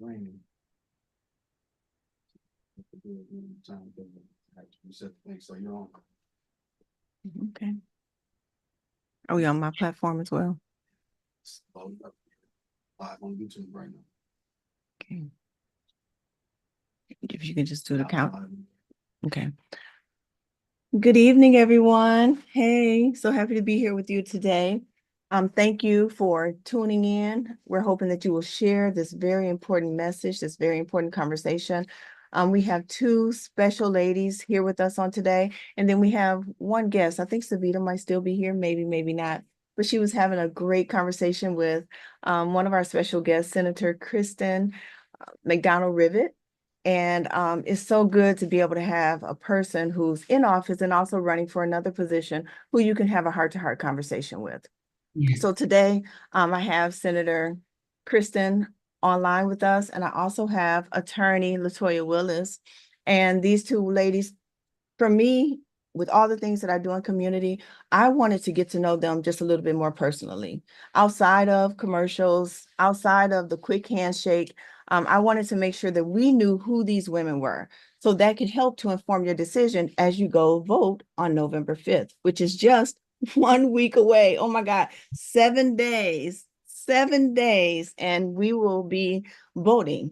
Green. Time to reset the thing, so you're on. Okay. Are we on my platform as well? It's loaded up live on YouTube right now. Okay. If you can just do the count. Okay. Good evening, everyone. Hey, so happy to be here with you today. Thank you for tuning in. We're hoping that you will share this very important message, this very important conversation. We have two special ladies here with us on today, and then we have one guest. I think Savita might still be here, maybe, maybe not. But she was having a great conversation with one of our special guests, Senator Kristen McDonald Rivet. And it's so good to be able to have a person who's in office and also running for another position who you can have a heart-to-heart conversation with. Yeah. So today I have Senator Kristen online with us, and I also have attorney Latoya Willis. And these two ladies, for me, with all the things that I do in community, I wanted to get to know them just a little bit more personally. Outside of commercials, outside of the quick handshake, I wanted to make sure that we knew who these women were. So that could help to inform your decision as you go vote on November 5th, which is just 1 week away. Oh my God, 7 days, 7 days, and we will be voting,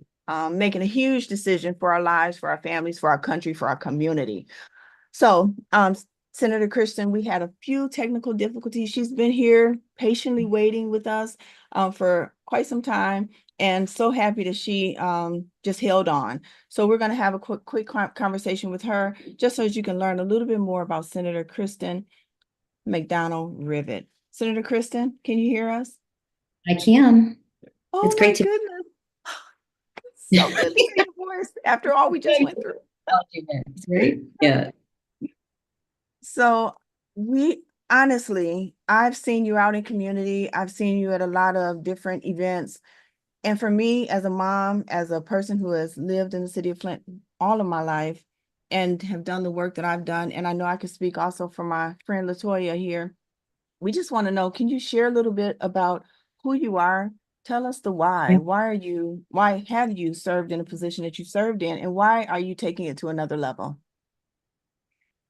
making a huge decision for our lives, for our families, for our country, for our community. So, Senator Kristen, we had a few technical difficulties. She's been here patiently waiting with us for quite some time, and so happy that she just held on. So we're going to have a quick conversation with her, just so that you can learn a little bit more about Senator Kristen McDonald Rivet. Senator Kristen, can you hear us? I can. Oh, it's great my goodness. So good to hear your voice after all we just went through. Right? Yeah. So honestly, I've seen you out in community. I've seen you at a lot of different events. And for me, as a mom, as a person who has lived in the city of Flint all of my life and have done the work that I've done, and I know I can speak also for my friend Latoya here, we just want to know, can you share a little bit about who you are? Tell us the why. Yeah. Why have you served in a position that you served in, and why are you taking it to another level?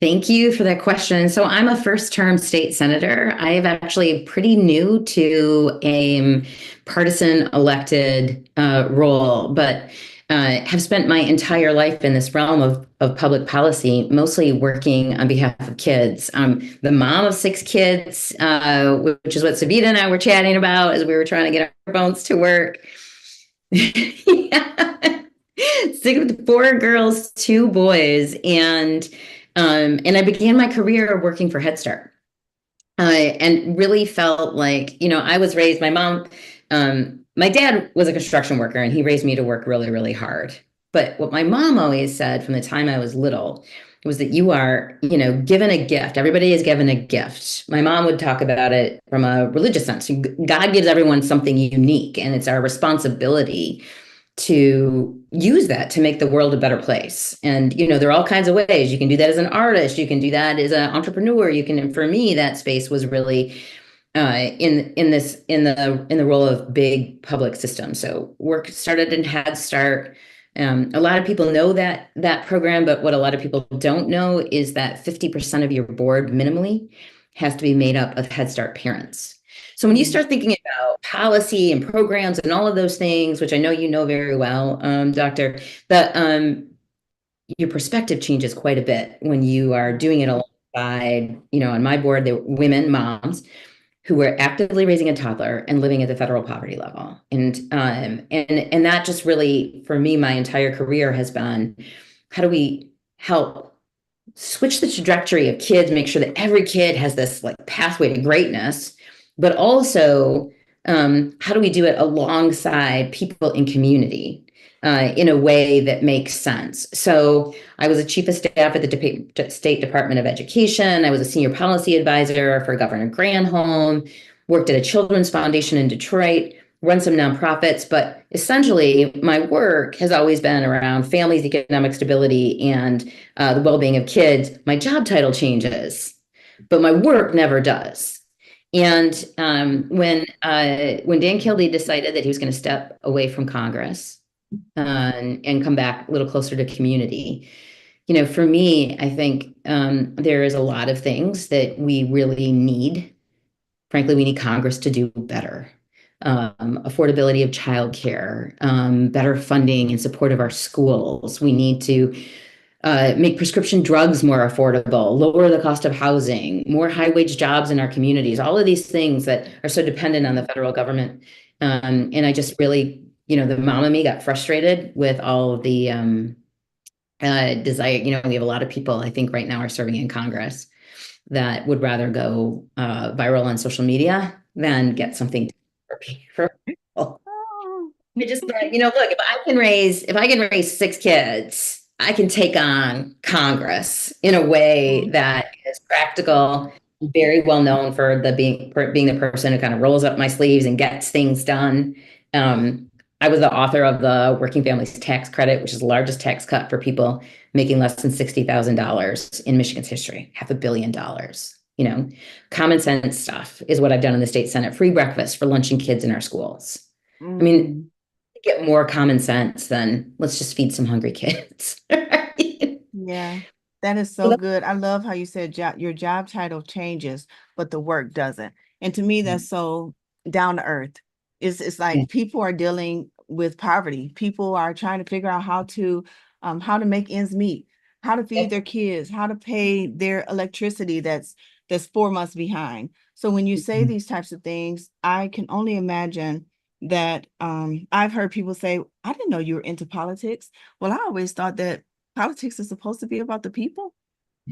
Thank you for that question. So I'm a first-term state senator. I am actually pretty new to a partisan elected role, but have spent my entire life in this realm of public policy, mostly working on behalf of kids. I'm the mom of 6 kids, which is what Savita and I were chatting about as we were trying to get our phones to work. Yeah. 4 girls, 2 boys, and I began my career working for Head Start, and really felt like, I was raised, my dad was a construction worker, and he raised me to work really, really hard. But what my mom always said from the time I was little was that you are, given a gift. Everybody is given a gift. My mom would talk about it from a religious sense. God gives everyone something unique, and it's our responsibility to use that to make the world a better place. And, there are all kinds of ways. You can do that as an artist. You can do that as an entrepreneur. And for me, that space was really in the role of big public systems. So work started in Head Start. A lot of people know that program, but what a lot of people don't know is that 50% of your board minimally has to be made up of Head Start parents. So when you start thinking about policy and programs and all of those things, which I know you know very well, Doctor, your perspective changes quite a bit when you are doing it alongside, on my board, there were women, moms, who were actively raising a toddler and living at the federal poverty level. And that just really, for me, my entire career has been, how do we help switch the trajectory of kids, make sure that every kid has this pathway to greatness, but also how do we do it alongside people in community in a way that makes sense? So I was a chief of staff at the State Department of Education. I was a senior policy advisor for Governor Granholm, worked at a children's foundation in Detroit, run some nonprofits, but essentially my work has always been around families, economic stability, and the well-being of kids. My job title changes, but my work never does. And when Dan Kildee decided that he was going to step away from Congress, and come back a little closer to community. You know, for me, I think there is a lot of things that we really need. Frankly, we need Congress to do better. Affordability of childcare, better funding in support of our schools. We need to make prescription drugs more affordable, lower the cost of housing, more high wage jobs in our communities, all of these things that are so dependent on the federal government. And I just really, you know, the mom in me got frustrated with all of the desire. You know, we have a lot of people, I think, right now are serving in Congress that would rather go viral on social media than get something for people. Oh, I just thought, you know, look, if I can raise 6 kids, I can take on Congress in a way that is practical, very well known for being the person who kind of rolls up my sleeves and gets things done. I was the author of the Working Families Tax Credit, which is the largest tax cut for people making less than $60,000 in Michigan's history, $500 million. You know, common sense stuff is what I've done in the state Senate. Free breakfast for lunch and kids in our schools. I mean, get more common sense than let's just feed some hungry kids. yeah, that is so good. I love how you said your job title changes, but the work doesn't. And to me, that's so down to earth. It's Yeah. like people are dealing with poverty. People are trying to figure out how to make ends meet, how to feed their kids, how to pay their electricity that's 4 months behind. So when you say these types of things, I can only imagine that I've heard people say, I didn't know you were into politics. Well, I always thought that politics is supposed to be about the people.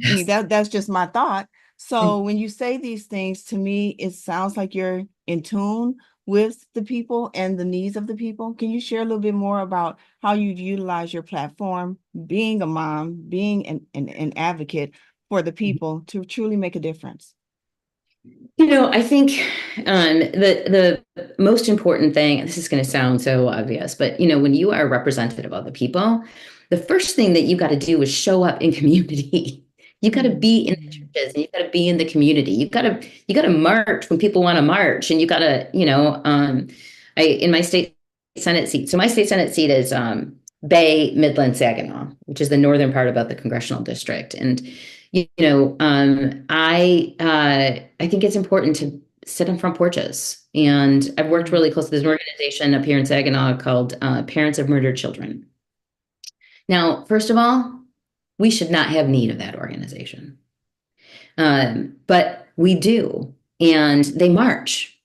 I mean, Yes. that's just my thought. So when you say these things to me, it sounds like you're in tune with the people and the needs of the people. Can you share a little bit more about how you utilize your platform, being a mom, being an advocate for the people to truly make a difference? You know, I think the most important thing, and this is going to sound so obvious, but you know, when you are a representative of the people, the first thing that you got to do is show up in community. You got to be in the churches, and you got to be in the community. You got to march when people want to march, and you got to, you know, I in my state Senate seat. So my state Senate seat is Bay, Midland, Saginaw, which is the northern part about the congressional district, and you know, I think it's important to sit on front porches. And I've worked really close to this organization up here in Saginaw called Parents of Murdered Children. Now, first of all, we should not have need of that organization. But we do, and they march.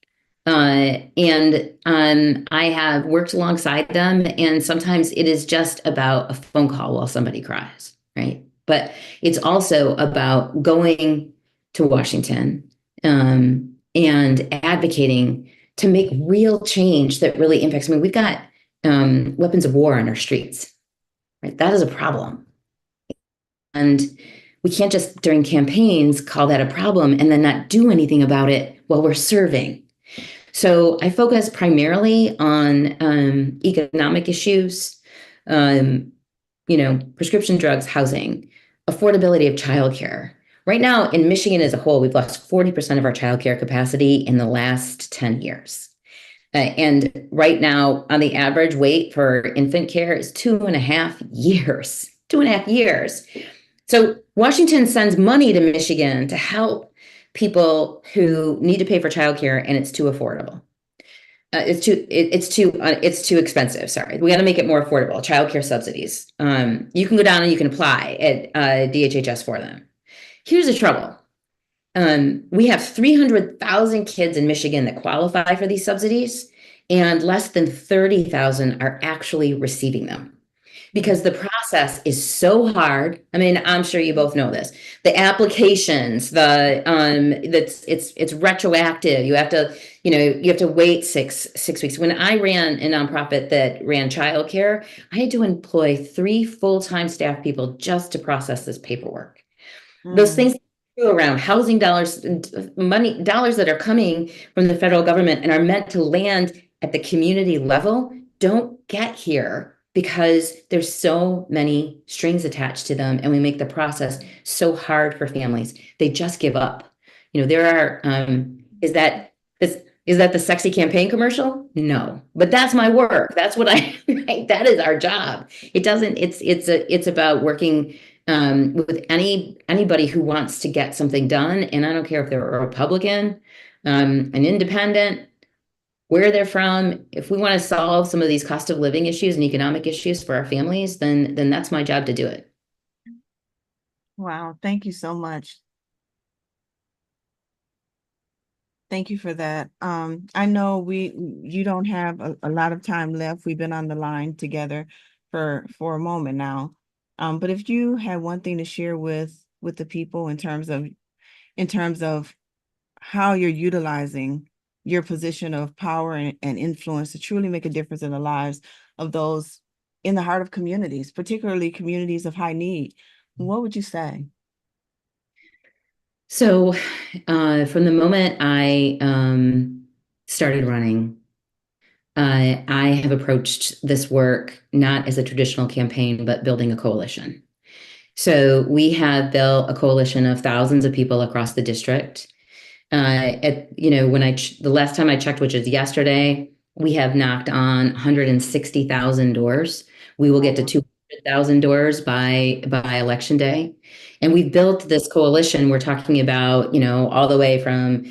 And I have worked alongside them, and sometimes it is just about a phone call while somebody cries, right? But it's also about going to Washington and advocating to make real change that really impacts. I mean, we've got weapons of war on our streets, right? That is a problem. And we can't just during campaigns call that a problem and then not do anything about it while we're serving. So I focus primarily on economic issues, you know, prescription drugs, housing, affordability of childcare. Right now in Michigan as a whole, we've lost 40% of our childcare capacity in the last 10 years. And right now, on the average wait for infant care is 2.5 years. 2.5 years. So Washington sends money to Michigan to help people who need to pay for childcare, and it's too affordable. It's too expensive. Sorry, we got to make it more affordable. Childcare subsidies. You can go down and you can apply at DHHS for them. Here's the trouble. We have 300,000 kids in Michigan that qualify for these subsidies, and less than 30,000 are actually receiving them because the process is so hard. I mean, I'm sure you both know this. The applications, it's retroactive. You have to, wait six weeks. When I ran a nonprofit that ran childcare, I had to employ 3 full-time staff people just to process this paperwork. Those things around housing dollars, money, dollars that are coming from the federal government and are meant to land at the community level don't get here because there's so many strings attached to them, and we make the process so hard for families. They just give up. There are, is that this Is that the sexy campaign commercial? No, but that's my work. That's what right? That is our job. It doesn't, it's about working with anybody who wants to get something done. And I don't care if they're a Republican, an independent, where they're from. If we want to solve some of these cost of living issues and economic issues for our families, then that's my job to do it. Wow, thank you so much. Thank you for that. I know you don't have a lot of time left. We've been on the line together for a moment now. But if you had one thing to share with the people in terms of how you're utilizing your position of power and influence to truly make a difference in the lives of those in the heart of communities, particularly communities of high need, what would you say? So, from the moment I started running, I have approached this work not as a traditional campaign, but building a coalition. So we have built a coalition of thousands of people across the district. When the last time I checked, which is yesterday, we have knocked on 160,000 doors. We will get to 200,000 doors by election day. And we've built this coalition. We're talking about, all the way from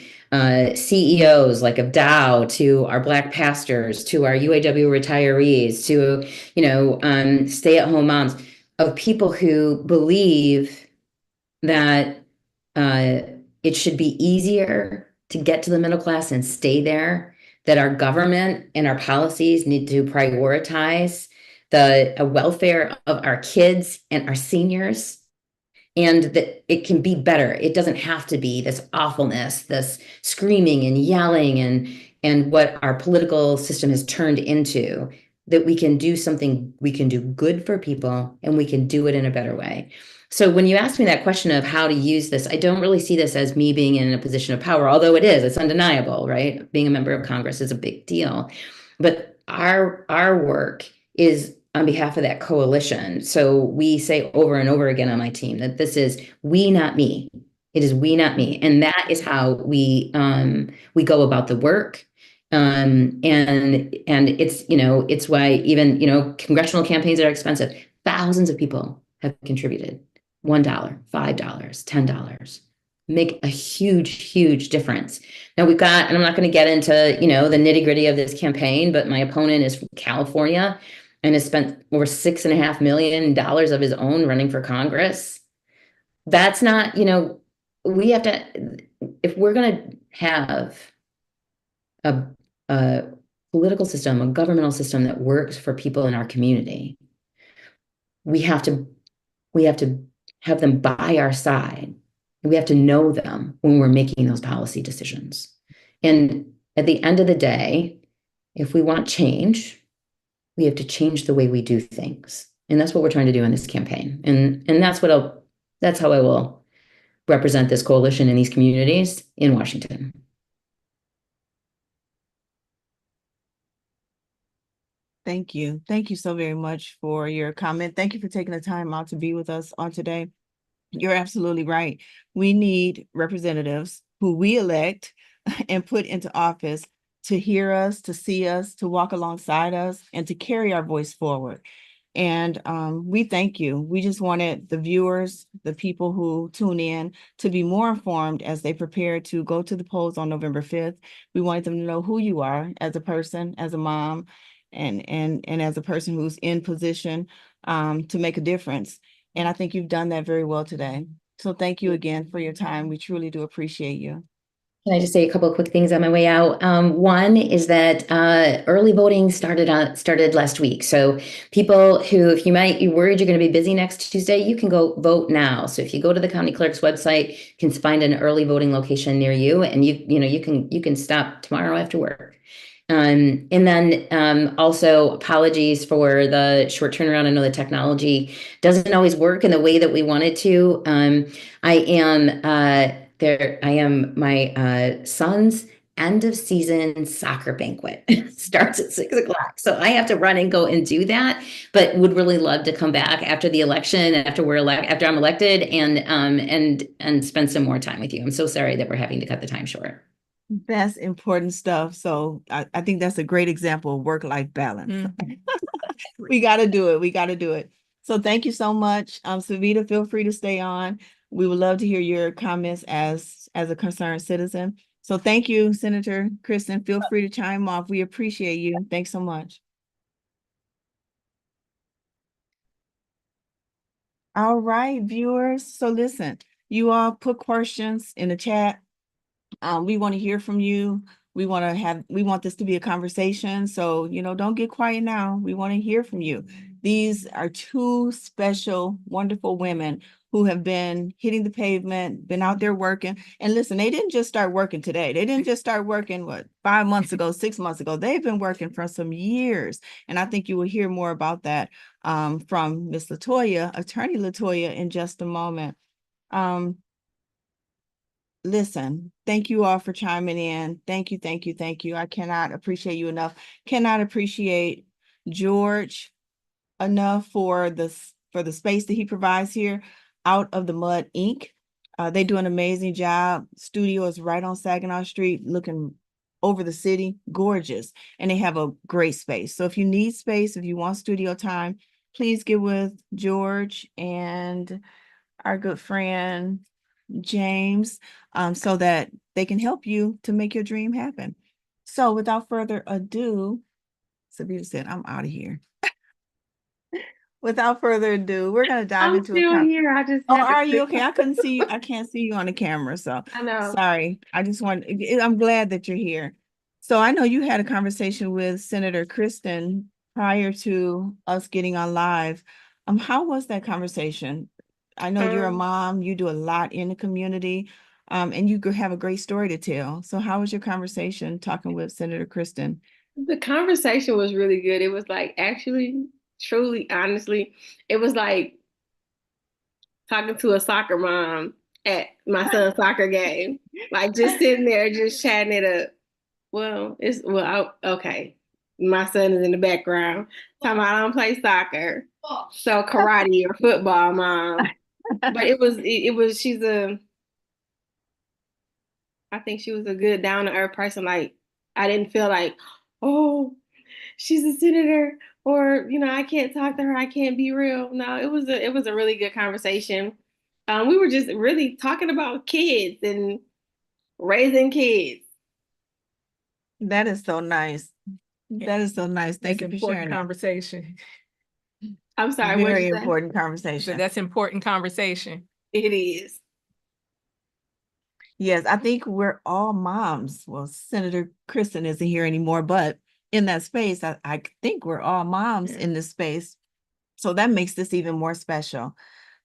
CEOs like of Dow to our Black pastors to our UAW retirees to, stay-at-home moms, of people who believe that it should be easier to get to the middle class and stay there, that our government and our policies need to prioritize the welfare of our kids and our seniors, and that it can be better. It doesn't have to be this awfulness, this screaming and yelling and what our political system has turned into, that we can do something, we can do good for people, and we can do it in a better way. So when you ask me that question of how to use this, I don't really see this as me being in a position of power, although it is, it's undeniable, right? Being a member of Congress is a big deal. But our work is on behalf of that coalition. So we say over and over again on my team that this is we, not me. It is we, not me. And that is how we go about the work. And it's, it's why even, congressional campaigns are expensive. Thousands of people have contributed $1, $5, $10, make a huge difference. Now we've got, and I'm not going to get into, the nitty gritty of this campaign, but my opponent is from California and has spent over $6.5 million of his own running for Congress. That's not, we have to, if we're going to have a political system, a governmental system that works for people in our community, we have to have them by our side. We have to know them when we're making those policy decisions. And at the end of the day, if we want change, we have to change the way we do things. And that's what we're trying to do in this campaign. And that's how I will represent this coalition in these communities in Washington. Thank you. Thank you so very much for your comment. Thank you for taking the time out to be with us on today. You're absolutely right. We need representatives who we elect and put into office to hear us, to see us, to walk alongside us, and to carry our voice forward. And we thank you. We just wanted the viewers, the people who tune in, to be more informed as they prepare to go to the polls on November 5th. We wanted them to know who you are as a person, as a mom, and as a person who's in position to make a difference. And I think you've done that very well today. So thank you again for your time. We truly do appreciate you. Can I just say a couple of quick things on my way out? One is that early voting started last week. So people who, if you're worried you're going to be busy next Tuesday, you can go vote now. So if you go to the county clerk's website, you can find an early voting location near you, and you can stop tomorrow after work. And then also apologies for the short turnaround. I know the technology doesn't always work in the way that we want it to. I am my son's end of season soccer banquet starts at 6:00. So I have to run and go and do that, but would really love to come back after the election, after I'm elected, and spend some more time with you. I'm so sorry that we're having to cut the time short. That's important stuff. So I think that's a great example of work-life balance. We got to do it. We got to do it. So thank you so much. Savita, feel free to stay on. We would love to hear your comments as a concerned citizen. So thank you, Senator Kristen. Feel free to chime off. We appreciate you. Thanks so much. All right, viewers. So listen, you all put questions in the chat. We want to hear from you. We want this to be a conversation. So, don't get quiet now. We want to hear from you. These are two special, wonderful women who have been hitting the pavement, been out there working. And listen, they didn't just start working today. They didn't just start working, 5 months ago, 6 months ago. They've been working for some years. And I think you will hear more about that from Miss Latoya, Attorney Latoya, in just a moment. Listen, thank you all for chiming in. Thank you, thank you, thank you. I cannot appreciate you enough. Cannot appreciate George enough for the space that he provides here. Out of the Mud Inc. They do an amazing job. Studio is right on Saginaw Street, looking over the city, gorgeous, and they have a great space. So if you need space, if you want studio time, please get with George and our good friend James, so that they can help you to make your dream happen. So without further ado, Sabita said, I'm out of here. Without further ado, we're going to dive into still here. I just Oh, had to are you click. okay? I couldn't see you. I can't see you on the camera. So I know. sorry. I'm glad that you're here. So I know you had a conversation with Senator Kristen prior to us getting on live. How was that conversation? I know you're a mom, you do a lot in the community, and you have a great story to tell. So how was your conversation talking with Senator Kristen? The conversation was really good. It was like actually, truly, honestly, it was like talking to a soccer mom at my son's soccer game. Like just sitting there, just chatting it up. Okay. My son is in the background talking about I don't play soccer, so karate or football, mom. But I think she was a good down to earth person. Like I didn't feel like, oh, she's a senator, or I can't talk to her. I can't be real. No, it was a really good conversation. We were just really talking about kids and raising kids. That is so nice. That is so nice. Thank you for sharing that. Conversation. I'm sorry. Very important So conversation. that's important conversation. It is. Yes, I think we're all moms. Well, Senator Kristen isn't here anymore, but in that space, I think we're all moms in this space. So that makes this even more special.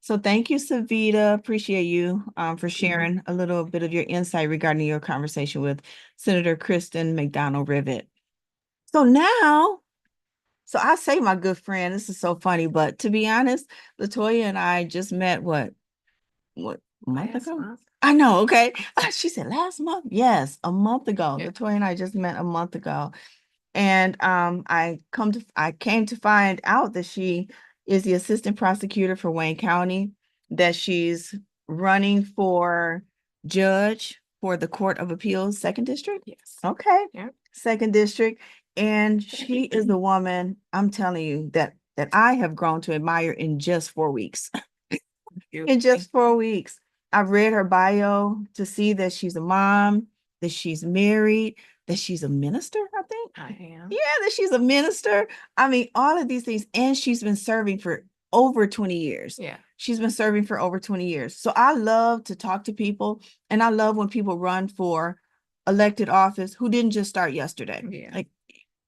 So thank you, Savita. Appreciate you for sharing a little bit of your insight regarding your conversation with Senator Kristen McDonald Rivet. So now, I say my good friend, this is so funny, but to be honest, Latoya and I just met what a month ago? I know, okay. She said last month. Yes, a month ago. Yep. Latoya and I just met a month ago. And I came to find out that she is the assistant prosecutor for Wayne County, that she's running for judge for the Court of Appeals, Second District. Yes. Okay. Yep. Second District. And she is the woman, I'm telling you, that I have grown to admire in just 4 weeks. In just 4 weeks. I've read her bio to see that she's a mom, that she's married, that she's a minister, I think. I am. Yeah, that she's a minister. I mean, all of these things. And she's been serving for over 20 years. Yeah. She's been serving for over 20 years. So I love to talk to people, and I love when people run for elected office who didn't just start yesterday. Yeah. Like,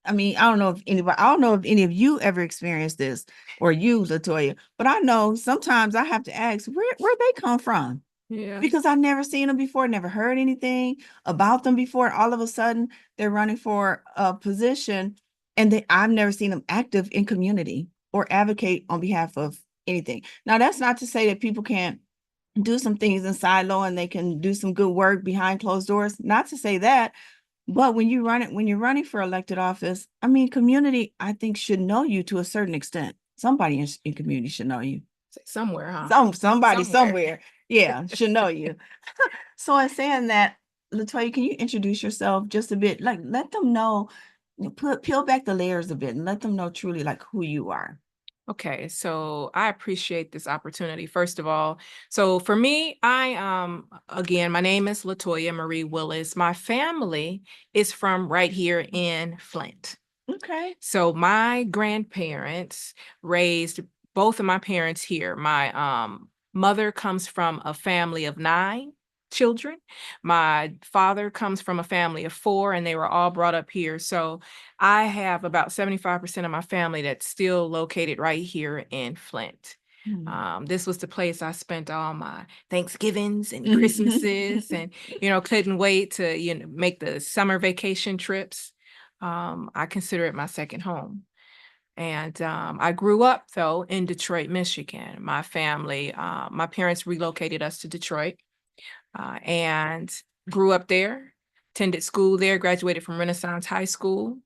I mean, I don't know if any of you ever experienced this, or you, Latoya, but I know sometimes I have to ask where they come from. Yeah. Because I've never seen them before, never heard anything about them before. All of a sudden, they're running for a position, and I've never seen them active in community or advocate on behalf of anything. Now, that's not to say that people can't do some things in silo and they can do some good work behind closed doors. Not to say that, but when you're running for elected office, I mean, community, I think, should know you to a certain extent. Somebody in community should know you. Somewhere, huh? Somebody somewhere. Yeah, should know you. So in saying that, Latoya, can you introduce yourself just a bit? Like, let them know, peel back the layers a bit and let them know truly like who you are. Okay, so I appreciate this opportunity, first of all. So for me, again, my name is Latoya Marie Willis. My family is from right here in Flint. Okay. So my grandparents raised both of my parents here. My mother comes from a family of 9 children. My father comes from a family of 4, and they were all brought up here. So I have about 75% of my family that's still located right here in Flint. This was the place I spent all my Thanksgivings and Christmases and, couldn't wait to, make the summer vacation trips. I consider it my second home. And I grew up, though, in Detroit, Michigan. My family, my parents relocated us to Detroit and grew up there, attended school there, graduated from Renaissance High School,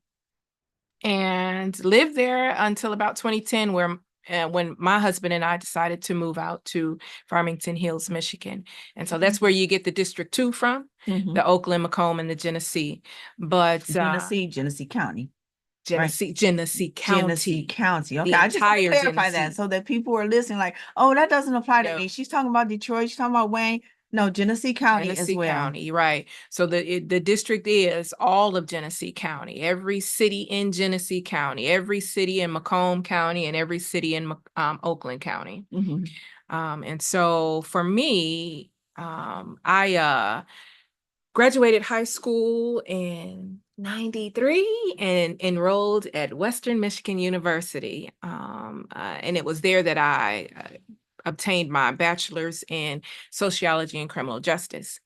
and lived there until about 2010, when my husband and I decided to move out to Farmington Hills, Michigan. And so that's where you get the District 2 from, the Oakland, Macomb, and the Genesee. But Genesee County. Genesee County. Genesee County. Okay, The I just want to entire clarify that Genesee. so that people are listening like, oh, that doesn't apply to No. me. She's talking about Detroit. She's talking about Wayne. No, Genesee County as Genesee well. County, right. So the district is all of Genesee County, every city in Genesee County, every city in Macomb County, and every city in Oakland County. And so for me, I graduated high school in 93 and enrolled at Western Michigan University. And it was there that I obtained my bachelor's in sociology and criminal justice.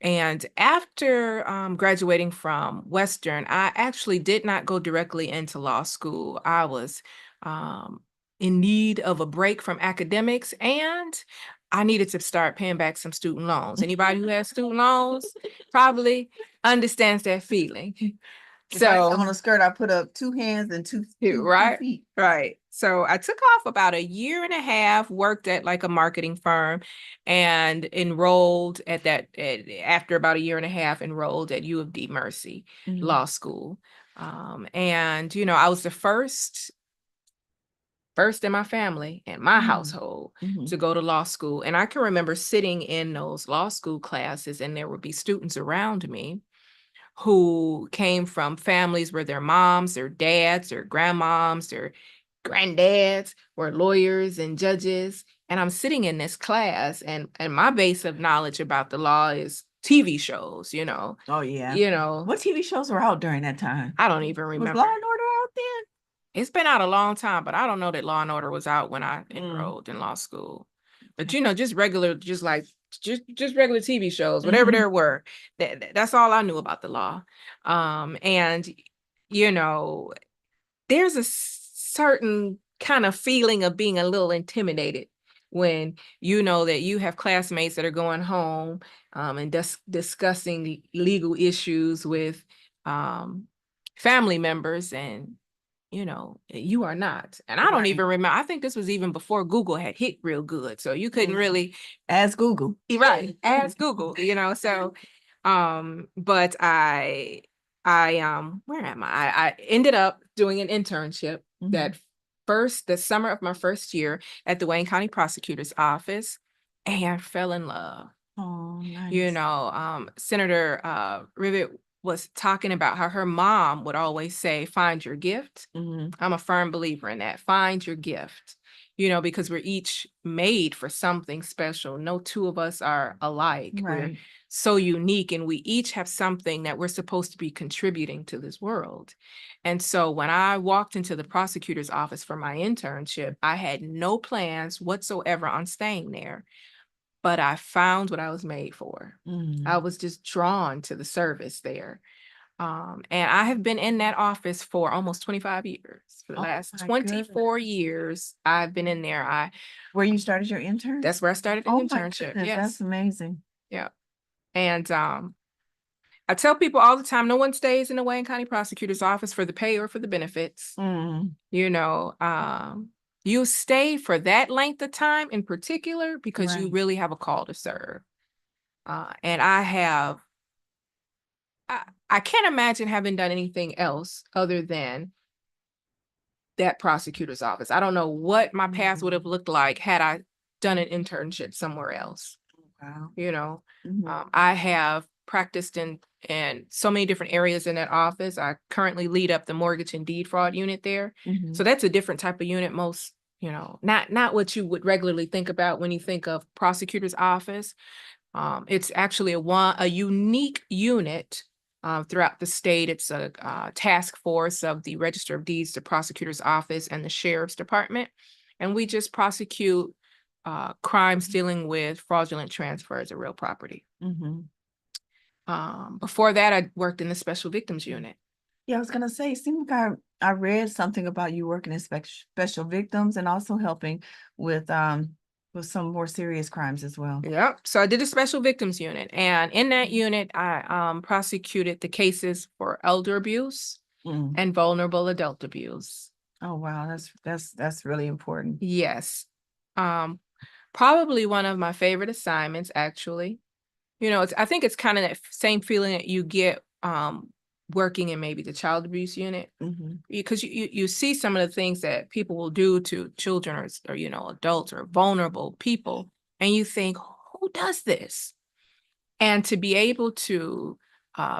And after graduating from Western, I actually did not go directly into law school. I was in need of a break from academics, and I needed to start paying back some student loans. Anybody who has student loans probably understands that feeling. So on a skirt, I put up 2 hands and two feet. Right. So I took off about a year and a half, worked at like a marketing firm, and enrolled after about a year and a half, enrolled at U of D Mercy Law School. And I was the first in my family and my household to go to law school. And I can remember sitting in those law school classes, and there would be students around me who came from families where their moms, their dads, their grandmoms, their granddads were lawyers and judges. And I'm sitting in this class, and my base of knowledge about the law is TV shows, Oh, yeah. What TV shows were out during that time? I don't even remember. Was Law and Order out then? It's been out a long time, but I don't know that Law and Order was out when I enrolled in law school. But just regular, just regular TV shows, whatever there were. That's all I knew about the law. And there's a certain kind of feeling of being a little intimidated when you know that you have classmates that are going home and discussing legal issues with family members, and you are not. And I don't even remember. I think this was even before Google had hit real good. So you couldn't really ask Google. Right. Ask Google, so but I where am I? I ended up doing an internship the summer of my first year at the Wayne County Prosecutor's Office, and fell in love. Oh, nice. Senator Rivet was talking about how her mom would always say, find your gift. I'm a firm believer in that. Find your gift, because we're each made for something special. No two of us are alike. Right. We're so unique, and we each have something that we're supposed to be contributing to this world. And so when I walked into the prosecutor's office for my internship, I had no plans whatsoever on staying there. But I found what I was made for. I was just drawn to the service there. And I have been in that office for almost 25 years. For the last 24 years, I've been in there. Where you started your intern? That's where I started an internship. Yes. That's amazing. Yeah. And I tell people all the time, no one stays in the Wayne County Prosecutor's Office for the pay or for the benefits. You stay for that length of time in particular because you really have a call to serve. And I have I can't imagine having done anything else other than that prosecutor's office. I don't know what my path would have looked like had I done an internship somewhere else. Wow. You know, Mhm. I have practiced in so many different areas in that office. I currently lead up the mortgage and deed fraud unit there. Mhm. So that's a different type of unit. Most, you know, not what you would regularly think about when you think of prosecutor's office. It's actually a unique unit throughout the state. It's a task force of the Register of Deeds, the prosecutor's office, and the sheriff's department. And we just prosecute crimes dealing with fraudulent transfers of real property. Mhm. Before that, I worked in the special victims unit. Yeah, I was gonna say, it seemed like I read something about you working in special victims and also helping with some more serious crimes as well. Yep. So I did a special victims unit, and in that unit, I prosecuted the cases for elder abuse Mm. and vulnerable adult abuse. Oh wow, that's really important. Yes. Probably one of my favorite assignments, actually. You know, I think it's kind of that same feeling that you get working in maybe the child abuse unit, Mhm. because you see some of the things that people will do to children or you know, adults or vulnerable people, and you think, who does this? And to be able to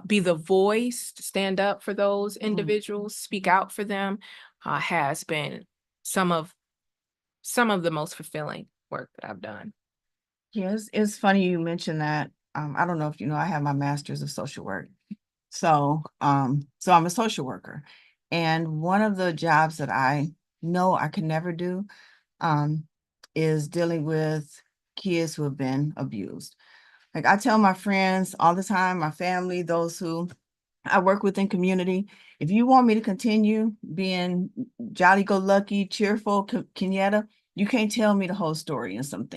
be the voice, to stand up for those individuals, speak out for them, has been some of the most fulfilling work that I've done. Yes, it's funny you mentioned that. I don't know if you know, I have my master's of social work. So I'm a social worker. And one of the jobs that I know I can never do um is dealing with kids who have been abused. Like I tell my friends all the time, my family, those who I work with in community, if you want me to continue being jolly-go-lucky, cheerful, Kenyatta, you can't tell me the whole story in some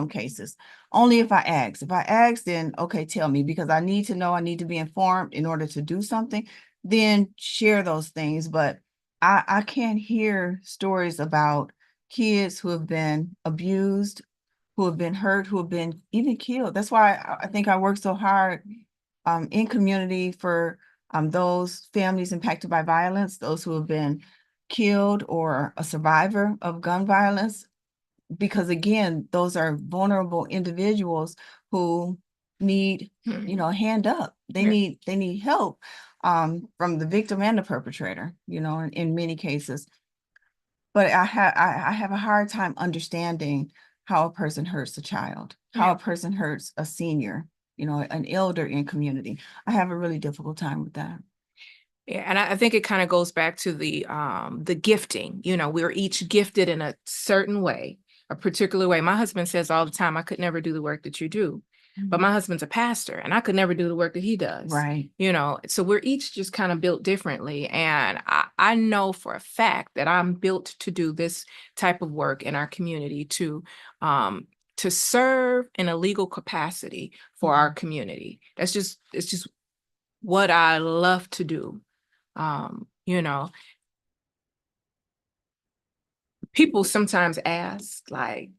cases. Only if I ask. If I ask, then okay, tell me, because I need to know, I need to be informed in order to do something, then share those things. But I can't hear stories about kids who have been abused, who have been hurt, who have been even killed. That's why I think I work so hard in community for those families impacted by violence, those who have been killed or a survivor of gun violence, because again, those are vulnerable individuals who need, you know, a hand up. They Yeah. need help from the victim and the perpetrator, you know, in many cases. But I have a hard time understanding how a person hurts a child, how Yeah. a person hurts a senior, you know, an elder in community. I have a really difficult time with that. Yeah, and I think it kind of goes back to the gifting. You know, we're each gifted in a certain way, a particular way. My husband says all the time, I could never do the work that you do. But my husband's a pastor and I could never do the work that he does. Right. You know, so we're each just kind of built differently. And I know for a fact that I'm built to do this type of work in our community to serve in a legal capacity for our community. It's just what I love to do. You know, people sometimes ask, like,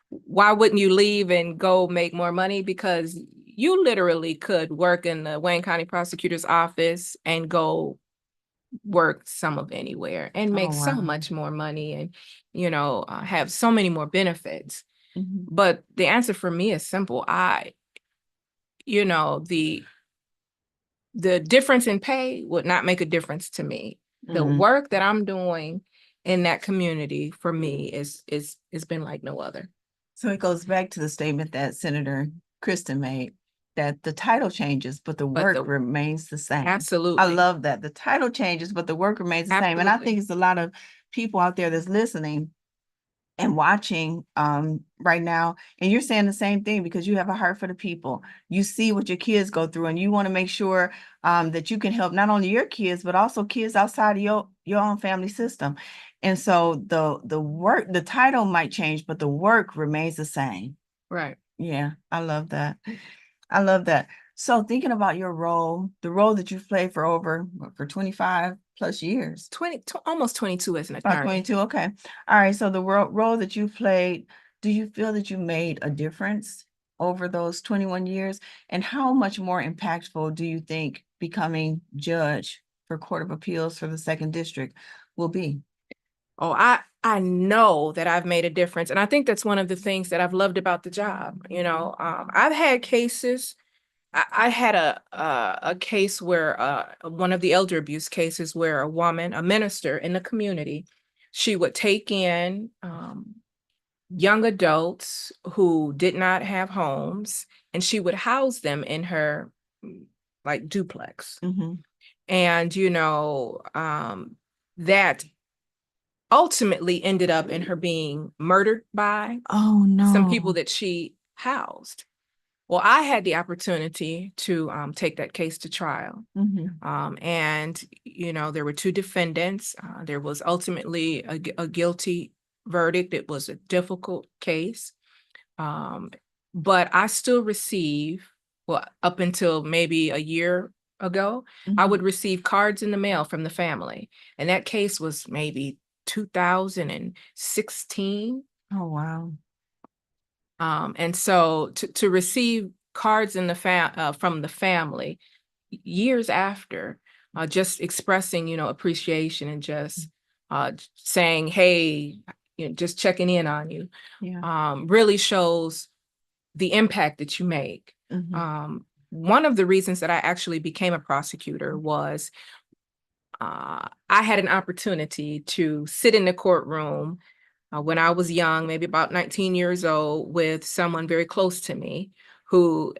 why wouldn't you leave and go make more money? Because you literally could work in the Wayne County Prosecutor's office and go work some of anywhere and Oh, make so wow. much more money and, you know, have so many more benefits. Mhm. But the answer for me is simple. You know, the difference in pay would not make a difference to me. The Mhm. work that I'm doing in that community for me is been like no other. So it goes back to the statement that Senator Kristen made, that the title changes, but the But work remains the same. I absolutely. love that. The title changes, but the work remains the same. And I Absolutely. think it's a lot of people out there that's listening and watching right now, and you're saying the same thing because you have a heart for the people. You see what your kids go through, and you want to make sure that you can help not only your kids but also kids outside of your own family system. And so the work, the title might change, but the work remains the same. Right. Yeah, I love that. I love that. So thinking about your role, the role that you've played for for 25 plus years. Almost 22 as an About attorney. 22, okay. All right, so the role that you played, do you feel that you made a difference over those 21 years? And how much more impactful do you think becoming judge for Court of Appeals for the Second District will be? Oh, I know that I've made a difference. And I think that's one of the things that I've loved about the job. I've had cases. I had a case where one of the elder abuse cases where a woman, a minister in the community, she would take in young adults who did not have homes, and she would house them in her like duplex. Mhm. And that ultimately ended up in her being murdered by Oh, some people no. that she housed. Well, I had the opportunity to take that case to trial. Mhm. And there were two defendants. There was ultimately a guilty verdict. It was a difficult case. But I still receive, well, up until maybe a year ago, I would Mhm. receive cards in the mail from the family. And that case was maybe 2016. Oh, wow. And so to receive cards in from the family years after, just expressing, appreciation and just saying, hey, just checking in on you, Yeah. really shows the impact that you make. Mhm. One of the reasons that I actually became a prosecutor was I had an opportunity to sit in the courtroom when I was young, maybe about 19 years old, with someone very close to me who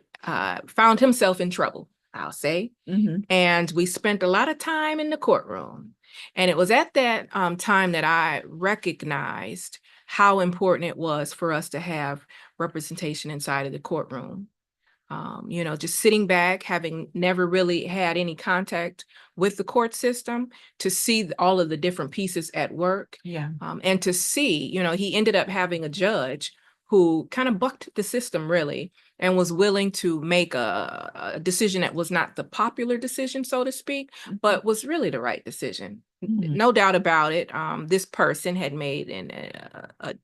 found himself in trouble, I'll say. Mhm. And we spent a lot of time in the courtroom. And it was at that time that I recognized how important it was for us to have representation inside of the courtroom. Just sitting back, having never really had any contact with the court system, to see all of the different pieces at work. Yeah. And to see, he ended up having a judge who kind of bucked the system really and was willing to make a decision that was not the popular decision, so to speak, but was really the right decision. Mhm. No doubt about it. This person had made a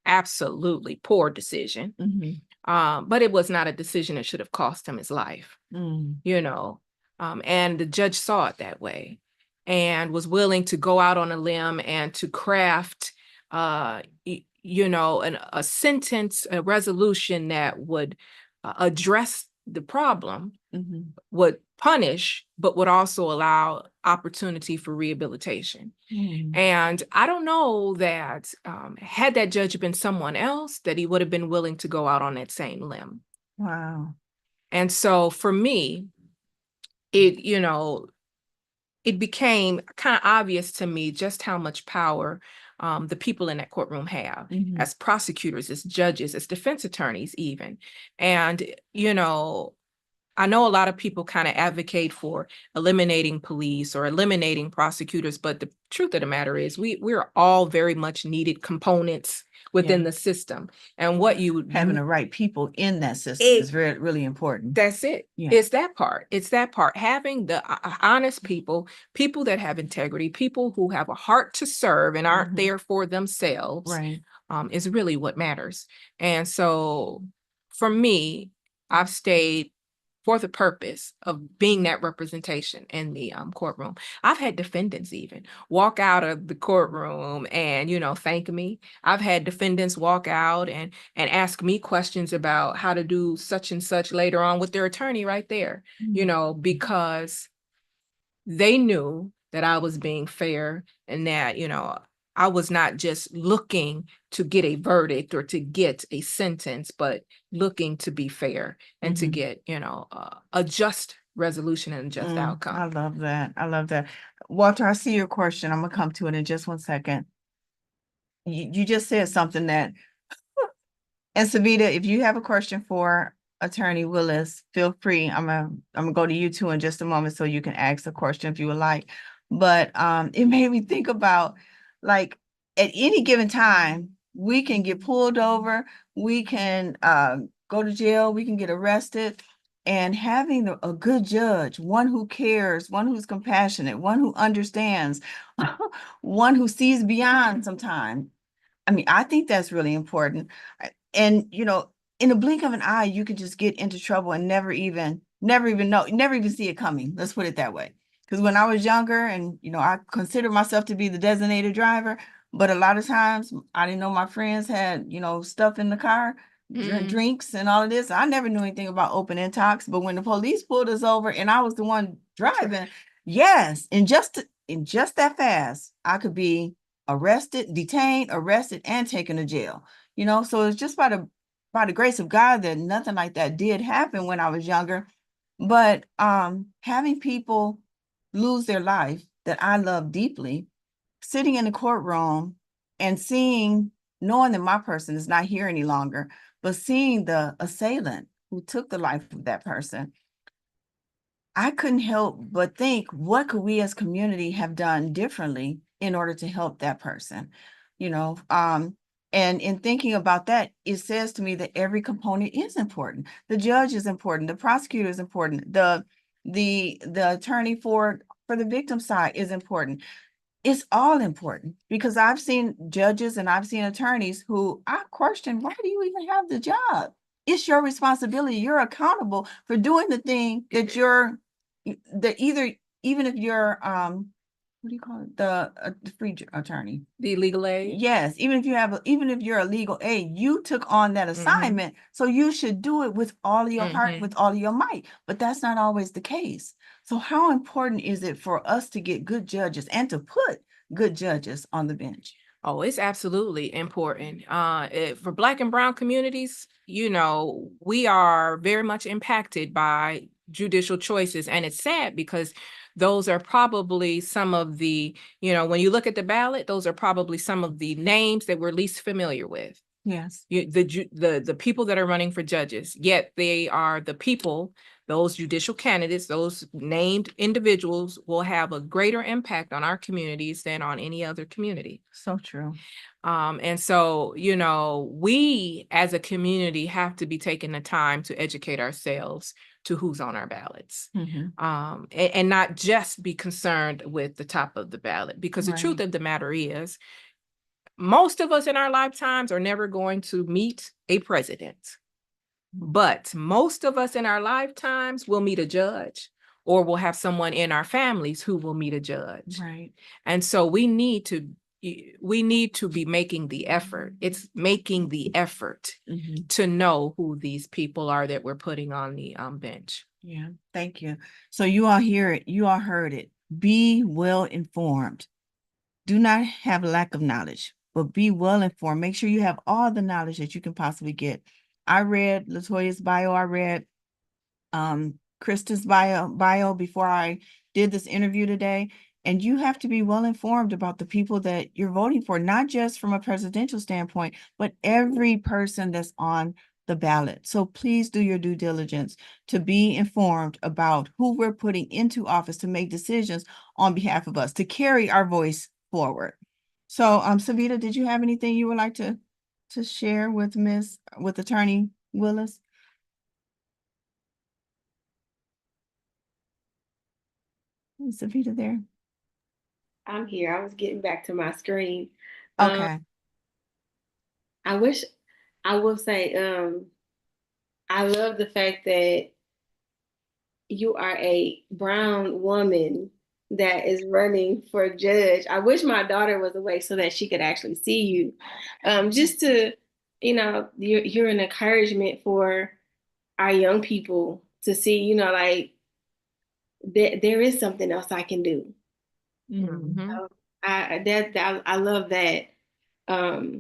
absolutely poor decision. Mhm. But it was not a decision that should have cost him his life, Mm. and the judge saw it that way and was willing to go out on a limb and to craft, a sentence, a resolution that would address the problem, Mhm. would punish, but would also allow opportunity for rehabilitation. Mm. And I don't know that had that judge been someone else, that he would have been willing to go out on that same limb. Wow. And so for me, it it became kind of obvious to me just how much power the people in that courtroom have Mhm. as prosecutors, as judges, as defense attorneys, even. And, I know a lot of people kind of advocate for eliminating police or eliminating prosecutors, but the truth of the matter is we're all very much needed components within Yeah. the system. And what Having the right people in that system is very, really important. that's it. Yeah. It's that part. It's that part. Having the honest people, people that have integrity, people who have a heart to serve and aren't Mhm. there for themselves, Right. is really what matters. And so for me, I've stayed for the purpose of being that representation in the courtroom. I've had defendants even walk out of the courtroom and, thank me. I've had defendants walk out and ask me questions about how to do such and such later on with their attorney right there, because they knew that I was being fair and that, I was not just looking to get a verdict or to get a sentence, but looking to be fair and to Mhm. get, a just resolution and a just I outcome. love that. I love that. Walter, I see your question. I'm gonna come to it in just one second. You just said something that, and Savita, if you have a question for Attorney Willis, feel free. I'm gonna go to you two in just a moment so you can ask the question if you would like. But it made me think about, like, at any given time, we can get pulled over, we can go to jail, we can get arrested. And having a good judge, one who cares, one who's compassionate, one who understands, one who sees beyond sometimes. I mean, I think that's really important. And, in the blink of an eye, you could just get into trouble and never even know, never even see it coming. Let's put it that way. Because when I was younger and, I considered myself to be the designated driver, but a lot of times I didn't know my friends had, stuff in the car, drinks and all of this. I never knew anything about open intox, but when the police pulled us over and I was the one driving, yes, in just that fast, I could be detained, arrested, and taken to jail. So it's just by the grace of God that nothing like that did happen when I was younger. But having people lose their life that I love deeply, sitting in the courtroom and knowing that my person is not here any longer, but seeing the assailant who took the life of that person, I couldn't help but think, what could we as community have done differently in order to help that person? And in thinking about that, it says to me that every component is important. The judge is important. The prosecutor is important. The attorney for the victim side is important. It's all important, because I've seen judges and I've seen attorneys who I question, why do you even have the job? It's your responsibility. You're accountable for doing the thing that even if you're, what do you call it? The free attorney. The legal aid. Yes, even if you're a legal aid, you took on that assignment, so you should do it with all of your heart, with all of your might. But that's not always the case. So how important is it for us to get good judges and to put good judges on the bench? Oh, it's absolutely important. For Black and Brown communities, we are very much impacted by judicial choices. And it's sad because those are probably some of the, when you look at the ballot, those are probably some of the names that we're least familiar with. Yes. The people that are running for judges, yet they are the people, those judicial candidates, those named individuals will have a greater impact on our communities than on any other community. So true. And so, we as a community have to be taking the time to educate ourselves to who's on our ballots. And not just be concerned with the top of the ballot, because the truth of the matter is, most of us in our lifetimes are never going to meet a president, but most of us in our lifetimes will meet a judge, or we'll have someone in our families who will meet a judge. Right. And so we need to be making the effort. It's making the effort to know who these people are that we're putting on the bench. Yeah, thank you. So you all hear it, you all heard it. Be well informed. Do not have a lack of knowledge, but be well informed. Make sure you have all the knowledge that you can possibly get. I read LaToya's bio. I read Krista's bio before I did this interview today. And you have to be well informed about the people that you're voting for, not just from a presidential standpoint, but every person that's on the ballot. So please do your due diligence to be informed about who we're putting into office to make decisions on behalf of us, to carry our voice forward. So, Savita, did you have anything you would like to share with Attorney Willis? Is Savita there? I'm here. I was getting back to my screen. Okay. I will say, I love the fact that you are a brown woman that is running for judge. I wish my daughter was awake so that she could actually see you. Just to, you're an encouragement for our young people to see, like, there is something else I can do. So I love that. I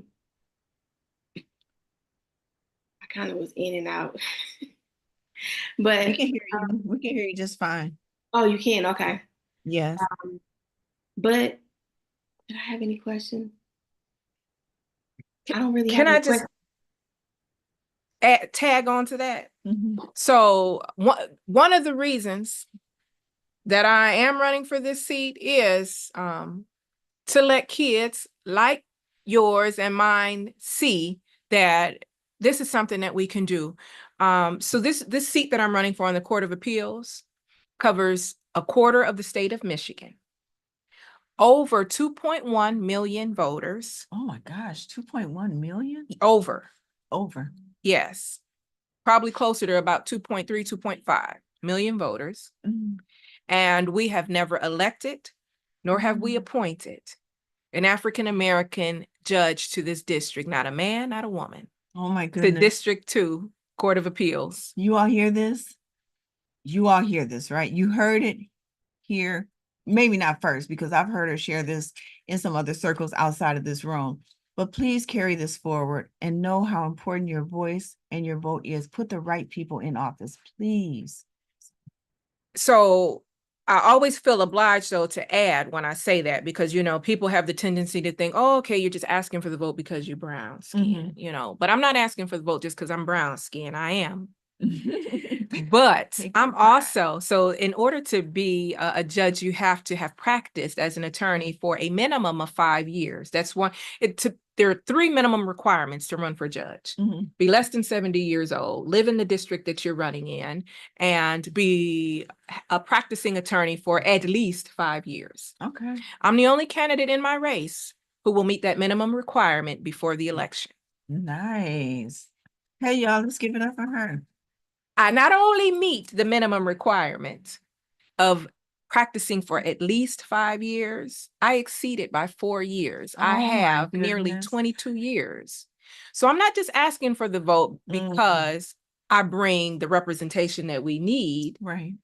kind of was in and out, but we can hear you. We can hear you just fine. Oh, you can? Okay. Yes. But did I have any questions? I don't really Can have I any just tag on to that? So one of the reasons that I am running for this seat is to let kids like yours and mine see that this is something that we can do. So this seat that I'm running for on the Court of Appeals covers a quarter of the state of Michigan, over 2.1 million voters. Oh my gosh, 2.1 million? Over. Over. Yes. probably closer to about 2.3, 2.5 million voters. Mm. And we have never elected, nor have we appointed an African-American judge to this district, not a man, not a woman. Oh my The goodness. District 2 Court of Appeals. You all hear this? You all hear this, right? You heard it here. Maybe not first, because I've heard her share this in some other circles outside of this room. But please carry this forward and know how important your voice and your vote is. Put the right people in office, please. So I always feel obliged, though, to add when I say that, because, you know, people have the tendency to think, oh, okay, you're just asking for the vote because you're brown skin, you know, but I'm not asking for the vote just because I'm brown skin. I am. But Take I'm your pride. also, so in order to be a judge, you have to have practiced as an attorney for a minimum of 5 years. That's one. There are 3 minimum requirements to run for judge. Mhm. Be less than 70 years old, live in the district that you're running in, and be a practicing attorney for at least 5 years. Okay. I'm the only candidate in my race who will meet that minimum requirement before the election. Nice. Hey, y'all, let's give it up for her. I not only meet the minimum requirement of practicing for at least 5 years, I exceed it by 4 years. I Oh my have nearly goodness. 22 years. So I'm not just asking for the vote because I bring the representation that we need. Right.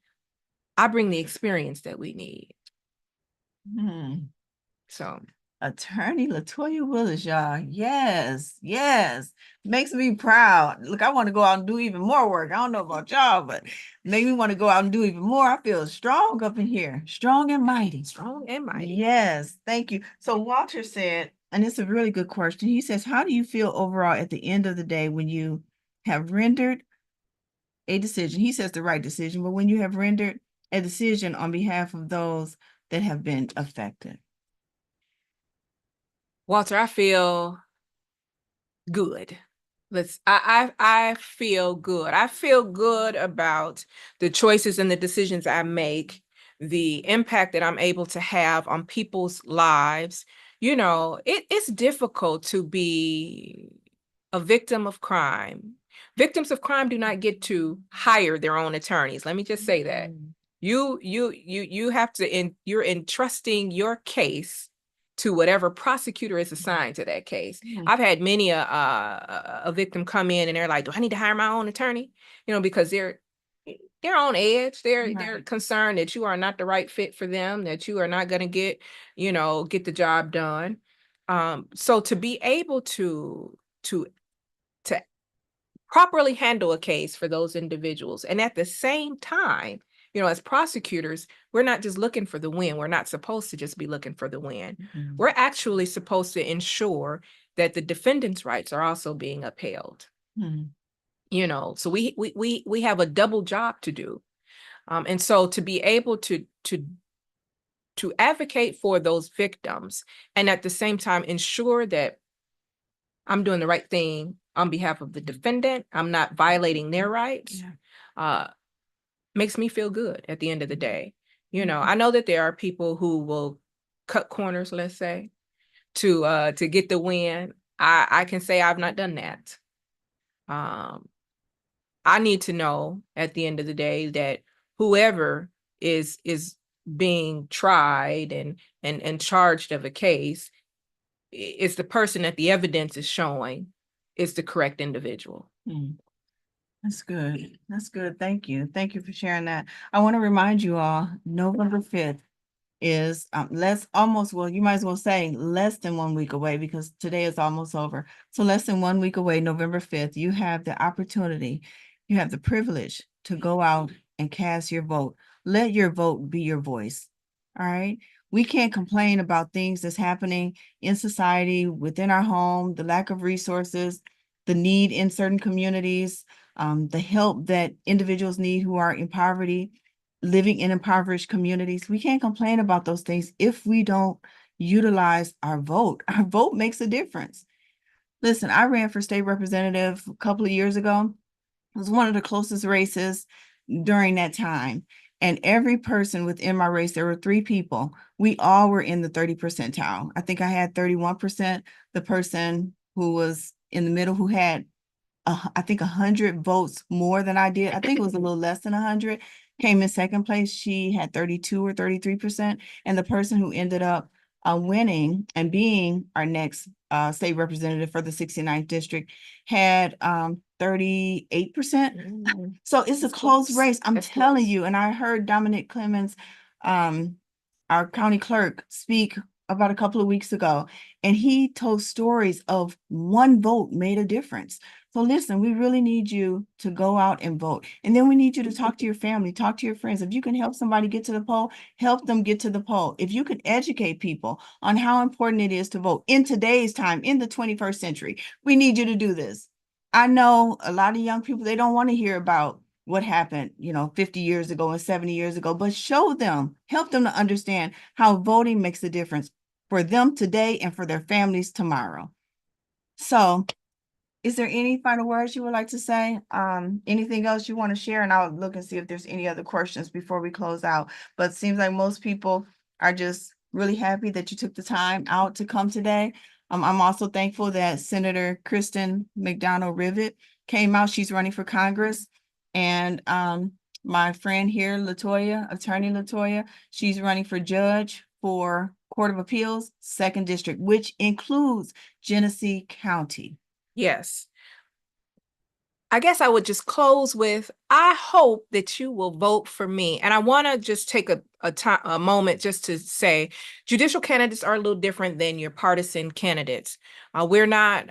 I bring the experience that we need. So Attorney Latoya Willis, y'all. Yes, yes. Makes me proud. Look, I want to go out and do even more work. I don't know about y'all, but make me want to go out and do even more. I feel strong up in here, strong and mighty. strong and mighty. Yes, thank you. So Walter said, and it's a really good question. He says, how do you feel overall at the end of the day when you have rendered a decision? He says the right decision, but when you have rendered a decision on behalf of those that have been affected. Walter, I feel good. I feel good. I feel good about the choices and the decisions I make, the impact that I'm able to have on people's lives. You know, it's difficult to be a victim of crime. Victims of crime do not get to hire their own attorneys. Let me just say that. You have to you're entrusting your case to whatever prosecutor is assigned to that case. I've had many a victim come in and they're like, do I need to hire my own attorney? You know, because they're on edge. They're concerned that you are not the right fit for them, that you are not going to get the job done. So to be able to properly handle a case for those individuals, and at the same time, as prosecutors, we're not just looking for the win. We're not supposed to just be looking for the win. We're actually supposed to ensure that the defendant's rights are also being upheld. So we have a double job to do. And so to be able to advocate for those victims and at the same time ensure that I'm doing the right thing on behalf of the defendant, I'm not violating their rights, makes me feel good at the end of the day. I know that there are people who will cut corners, let's say, to get the win. I can say I've not done that. I need to know at the end of the day that whoever is being tried and charged of a case is the person that the evidence is showing is the correct individual. That's good. That's good. Thank you. Thank you for sharing that. I want to remind you all, November 5th is you might as well say less than 1 week away, because today is almost over. So less than 1 week away, November 5th, you have the opportunity, you have the privilege to go out and cast your vote. Let your vote be your voice. All right. We can't complain about things that's happening in society, within our home, the lack of resources, the need in certain communities, the help that individuals need who are in poverty, living in impoverished communities. We can't complain about those things if we don't utilize our vote. Our vote makes a difference. Listen, I ran for state representative a couple of years ago. It was one of the closest races during that time. And every person within my race, there were 3 people. We all were in the 30 percentile. I think I had 31%. The person who was in the middle, who had I think 100 votes more than I did. I think it was a little less than 100. Came in second place. She had 32 or 33%. And the person who ended up winning and being our next state representative for the 69th district had 38%. So it's a That's close close. race. I'm That's telling close. you. And I heard Dominic Clemens, our county clerk, speak about a couple of weeks ago, and he told stories of one vote made a difference. So listen, we really need you to go out and vote. And then we need you to talk to your family, talk to your friends. If you can help somebody get to the poll, help them get to the poll. If you can educate people on how important it is to vote in today's time, in the 21st century, we need you to do this. I know a lot of young people, they don't want to hear about what happened, 50 years ago and 70 years ago, but show them, help them to understand how voting makes a difference for them today and for their families tomorrow. So is there any final words you would like to say? Anything else you want to share? And I'll look and see if there's any other questions before we close out. But it seems like most people are just really happy that you took the time out to come today. I'm also thankful that Senator Kristen McDonald-Rivet came out. She's running for Congress. And my friend here, Attorney Latoya, she's running for judge for Court of Appeals, 2nd District, which includes Genesee County. Yes. I guess I would just close with, I hope that you will vote for me. And I want to just take a moment just to say, judicial candidates are a little different than your partisan candidates. We're not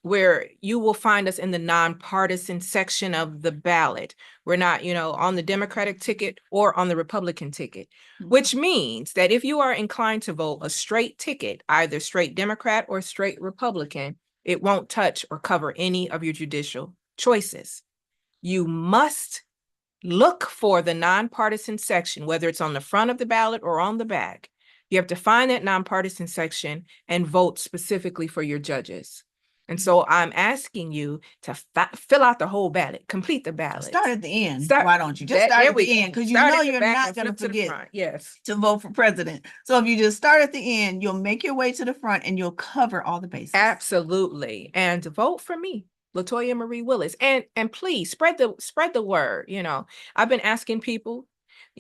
where you will find us in the nonpartisan section of the ballot. We're not, on the Democratic ticket or on the Republican ticket, which means that if you are inclined to vote a straight ticket, either straight Democrat or straight Republican, it won't touch or cover any of your judicial choices. You must look for the nonpartisan section, whether it's on the front of the ballot or on the back. You have to find that nonpartisan section and vote specifically for your judges. And so I'm asking you to fill out the whole ballot, complete the ballot. Start at the end. Why don't you just start at the end? Because you're not going to forget to vote for president. So if you just start at the end, you'll make your way to the front and you'll cover all the bases. Absolutely. And vote for me, Latoya Marie Willis, and please spread the word. I've been asking people,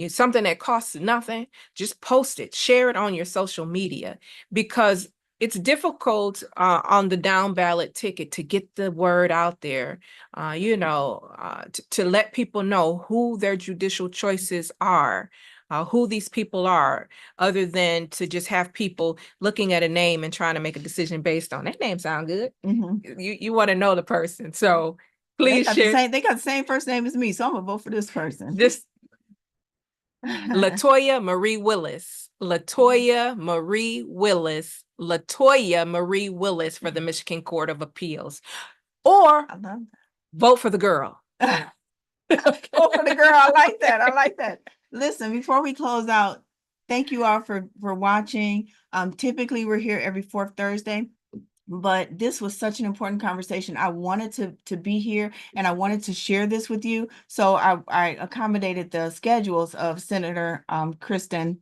something that costs nothing, just post it, share it on your social media, because it's difficult on the down ballot ticket to get the word out there, to let people know who their judicial choices are, who these people are, other than to just have people looking at a name and trying to make a decision based on that name sound good. You want to know the person. So please share. They got the same first name as me, so I'm gonna vote for this person. This Latoya Marie Willis. Latoya Marie Willis. Latoya Marie Willis for the Michigan Court of Appeals. Or vote for the girl. Vote for the girl. I like that. I like that. Listen, before we close out, thank you all for watching. Typically we're here every 4th Thursday, but this was such an important conversation. I wanted to be here and I wanted to share this with you. So I accommodated the schedules of Senator Kristen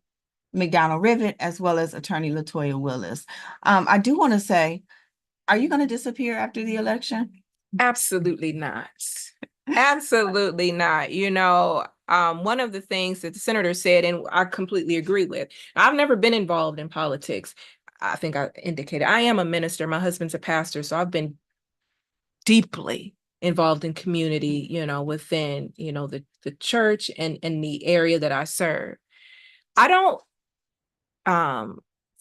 McDonald-Rivet as well as Attorney Latoya Willis. I do want to say, are you going to disappear after the election? Absolutely not. Absolutely not. One of the things that the senator said, and I completely agree with, I've never been involved in politics. I think I indicated I am a minister. My husband's a pastor. So I've been deeply involved in community, within, the church and the area that I serve. I don't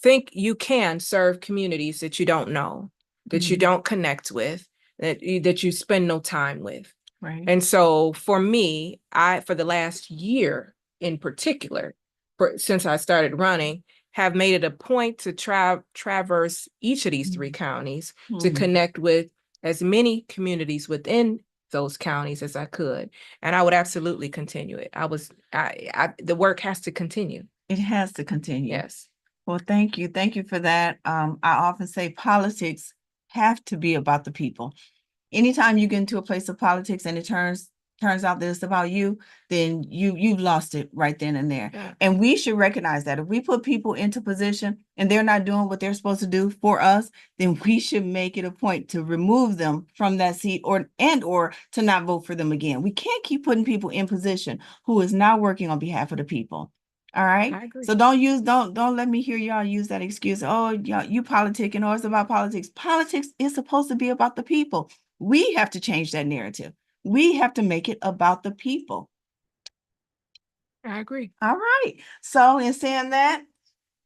think you can serve communities that you don't know, that you don't connect with, that you spend no time with. Right. And so for me, for the last year in particular, since I started running, have made it a point to traverse each of these 3 counties to connect with as many communities within those counties as I could. And I would absolutely continue it. The work has to continue. It has to continue. Yes. Well, thank you. Thank you for that. I often say politics have to be about the people. Anytime you get into a place of politics and it turns turns out that it's about you, then you've lost it right then and there. Yeah. And we should recognize that if we put people into position and they're not doing what they're supposed to do for us, then we should make it a point to remove them from that seat or to not vote for them again. We can't keep putting people in position who is not working on behalf of the people. All right. I agree. So don't let me hear y'all use that excuse. Oh, y'all, you politicking, or it's about politics. Politics is supposed to be about the people. We have to change that narrative. We have to make it about the people. I agree. All right. So in saying that,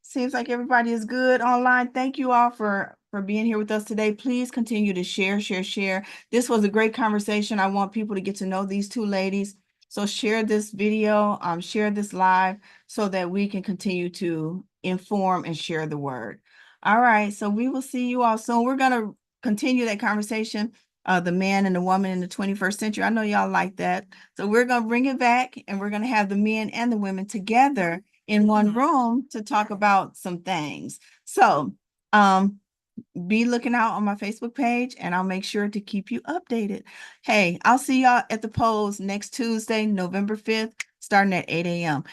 seems like everybody is good online. Thank you all for being here with us today. Please continue to share. This was a great conversation. I want people to get to know these two ladies. So share this video, share this live so that we can continue to inform and share the word. All right. So we will see you all soon. We're going to continue that conversation. The man and the woman in the 21st century. I know y'all like that. So we're going to bring it back and we're going to have the men and the women together in one room to talk about some things. So be looking out on my Facebook page and I'll make sure to keep you updated. Hey, I'll see y'all at the polls next Tuesday, November 5th, starting at 8 a.m.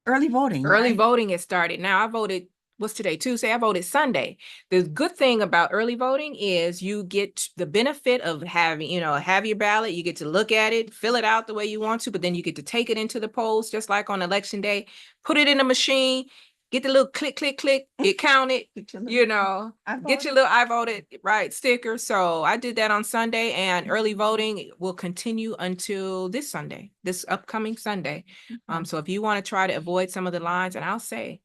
Early voting. Early right? voting has started. Now I voted, what's today? Tuesday. I voted Sunday. The good thing about early voting is you get the benefit of having, have your ballot. You get to look at it, fill it out the way you want to, but then you get to take it into the polls, just like on election day, put it in a machine, get the little click, click, click, get counted, get your little I voted right sticker. So I did that on Sunday, and early voting will continue until this Sunday, this upcoming Sunday. So if you want to try to avoid some of the lines, and I'll say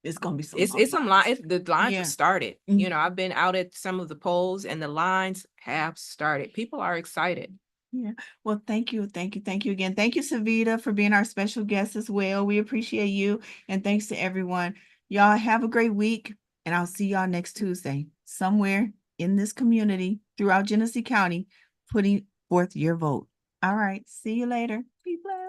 it's gonna be it's some lines. The lines Yeah. have started. Mhm. I've been out at some of the polls and the lines have started. People are excited. Yeah. Well, thank you again. Thank you, Savita, for being our special guest as well. We appreciate you. And thanks to everyone. Y'all have a great week. And I'll see y'all next Tuesday, somewhere in this community throughout Genesee County, putting forth your vote. All right. See you later. Be blessed.